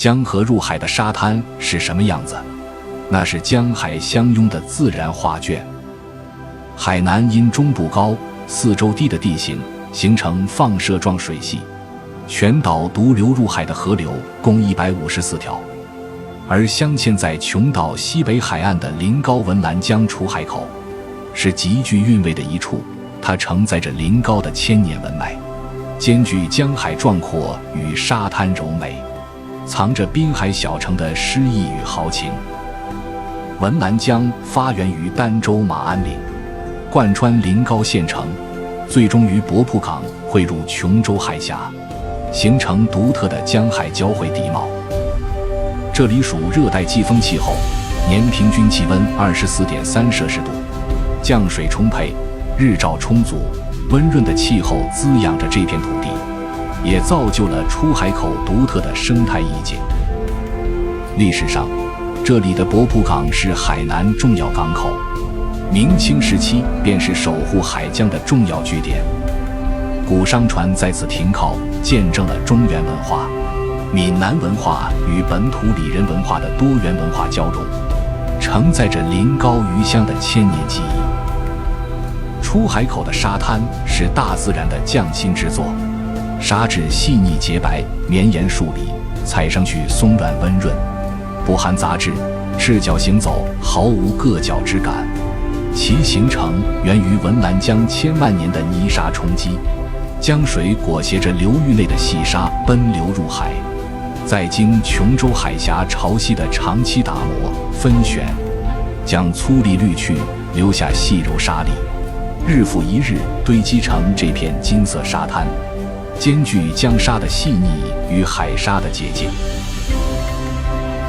江河入海的沙滩是什么样子？那是江海相拥的自然画卷。海南因中部高、四周低的地形，形成放射状水系，全岛独流入海的河流共154条，而镶嵌在琼岛西北海岸的临高文澜江出海口，是极具韵味的一处。它承载着临高的千年文脉，兼具江海壮阔与沙滩柔美，藏着滨海小城的诗意与豪情。文澜江发源于儋州马鞍岭，贯穿临高县城，最终于博铺港汇入琼州海峡，形成独特的江海交汇地貌。这里属热带季风气候，年平均气温24.3摄氏度，降水充沛，日照充足，温润的气候滋养着这片土地，也造就了出海口独特的生态意境。历史上，这里的博铺港是海南重要港口，明清时期便是守护海疆的重要据点。古商船在此停靠，见证了中原文化、闽南文化与本土里人文化的多元文化交融，承载着临高余乡的千年记忆。出海口的沙滩是大自然的匠心之作，沙质细腻洁白，绵延数里，踩上去松软温润，不含杂质，赤脚行走毫无硌脚之感。其形成源于文澜江千万年的泥沙冲击，江水裹挟着流域内的细沙奔流入海，再经琼州海峡潮汐的长期打磨分选，将粗砾滤去，留下细柔沙粒，日复一日堆积成这片金色沙滩，兼具江沙的细腻与海沙的洁净。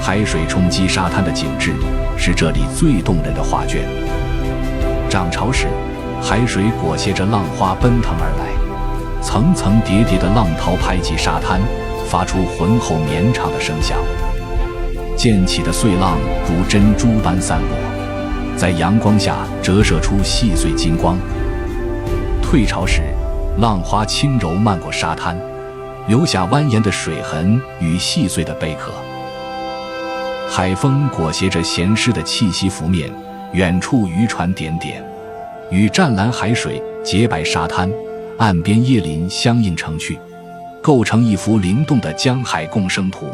海水冲击沙滩的景致是这里最动人的画卷。涨潮时，海水裹挟着浪花奔腾而来，层层叠叠的浪涛拍击沙滩，发出浑厚绵长的声响。溅起的碎浪如珍珠般散落，在阳光下折射出细碎金光。退潮时，浪花轻柔漫过沙滩，留下蜿蜒的水痕与细碎的贝壳。海风裹挟着咸湿的气息拂面，远处渔船点点，与湛蓝海水、洁白沙滩、岸边椰林相映成趣，构成一幅灵动的江海共生图。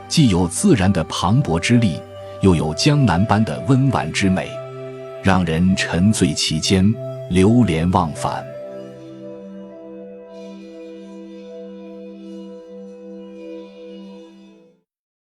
既有自然的磅礴之力，又有江南般的温婉之美，让人沉醉其间，流连忘返。